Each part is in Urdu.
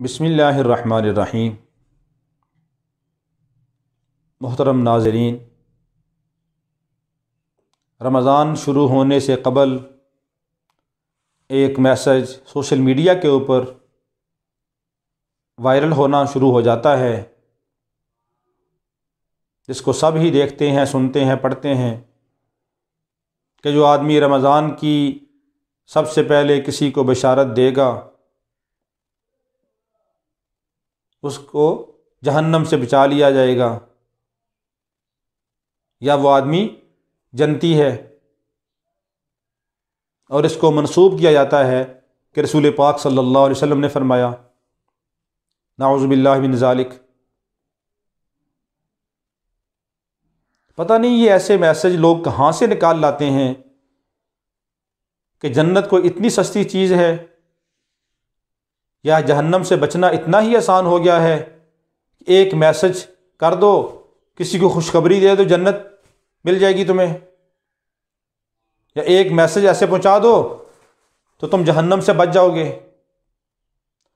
بسم اللہ الرحمن الرحیم۔ محترم ناظرین، رمضان شروع ہونے سے قبل ایک میسج سوشل میڈیا کے اوپر وائرل ہونا شروع ہو جاتا ہے، جس کو سب ہی دیکھتے ہیں، سنتے ہیں، پڑھتے ہیں کہ جو آدمی رمضان کی سب سے پہلے کسی کو بشارت دے گا اس کو جہنم سے بچا لیا جائے گا، یا وہ آدمی جنتی ہے، اور اس کو منسوب کیا جاتا ہے کہ رسول پاک صلی اللہ علیہ وسلم نے فرمایا، نعوذ باللہ من ذالک۔ پتہ نہیں یہ ایسے میسج لوگ کہاں سے نکال لاتے ہیں کہ جنت کوئی اتنی سستی چیز ہے، یا جہنم سے بچنا اتنا ہی آسان ہو گیا ہے، ایک میسج کر دو، کسی کو خوشخبری دے دو، جنت مل جائے گی تمہیں، یا ایک میسج ایسے پہنچا دو تو تم جہنم سے بچ جاؤ گے۔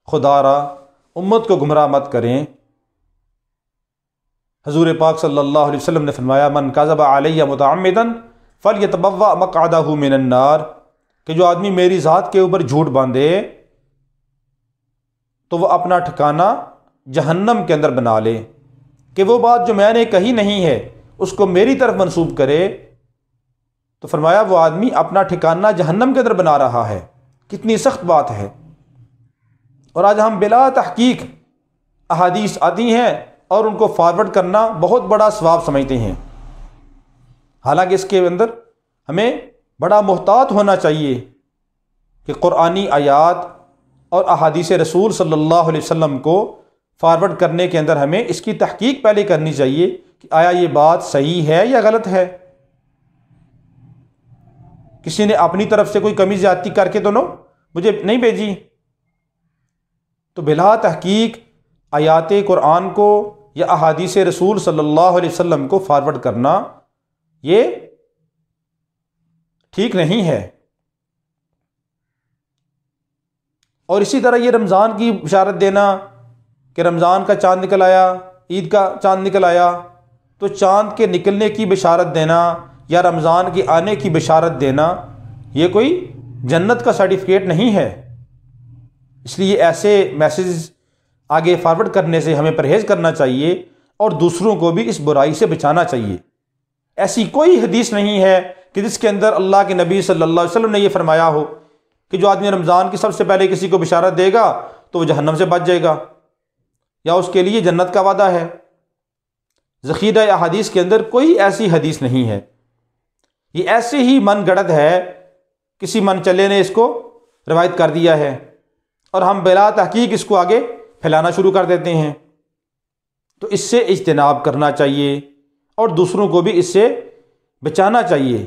خدا را امت کو گمراہ مت کریں۔ حضور پاک صلی اللہ علیہ وسلم نے فرمایا، من کذب علی متعمدا فلیتبوأ مقعدہ من النار، کہ جو آدمی میری ذات کے اوپر جھوٹ باندھے تو وہ اپنا ٹھکانہ جہنم کے اندر بنا لے، کہ وہ بات جو میں نے کہی نہیں ہے اس کو میری طرف منسوب کرے، تو فرمایا وہ آدمی اپنا ٹھکانہ جہنم کے اندر بنا رہا ہے۔ کتنی سخت بات ہے۔ اور آج ہم بلا تحقیق احادیث آتی ہیں اور ان کو فارورڈ کرنا بہت بڑا ثواب سمجھتے ہیں، حالانکہ اس کے اندر ہمیں بڑا محتاط ہونا چاہیے کہ قرآنی آیات اور احادیث رسول صلی اللہ علیہ وسلم کو فارورڈ کرنے کے اندر ہمیں اس کی تحقیق پہلے کرنی چاہیے کہ آیا یہ بات صحیح ہے یا غلط ہے۔ کسی نے اپنی طرف سے کوئی کمی زیادتی کر کے تو مجھے نہیں بھیجی، تو بلا تحقیق آیات قرآن کو یا احادیث رسول صلی اللہ علیہ وسلم کو فارورڈ کرنا یہ ٹھیک نہیں ہے۔ اور اسی طرح یہ رمضان کی بشارت دینا کہ رمضان کا چاند نکل آیا، عید کا چاند نکل آیا، تو چاند کے نکلنے کی بشارت دینا یا رمضان کے آنے کی بشارت دینا یہ کوئی جنت کا سرٹیفکیٹ نہیں ہے۔ اس لیے ایسے میسیج آگے فارورڈ کرنے سے ہمیں پرہیز کرنا چاہیے اور دوسروں کو بھی اس برائی سے بچانا چاہیے۔ ایسی کوئی حدیث نہیں ہے کہ جس کے اندر اللہ کے نبی صلی اللہ علیہ وسلم نے یہ فرمایا ہو کہ جو آدمی رمضان کی سب سے پہلے کسی کو بشارت دے گا تو وہ جہنم سے بچ جائے گا، یا اس کے لیے جنت کا وعدہ ہے۔ ذخیرہ احادیث کے اندر کوئی ایسی حدیث نہیں ہے، یہ ایسے ہی من گڑت ہے، کسی من چلے نے اس کو روایت کر دیا ہے اور ہم بلا تحقیق اس کو آگے پھیلانا شروع کر دیتے ہیں۔ تو اس سے اجتناب کرنا چاہیے اور دوسروں کو بھی اس سے بچانا چاہیے۔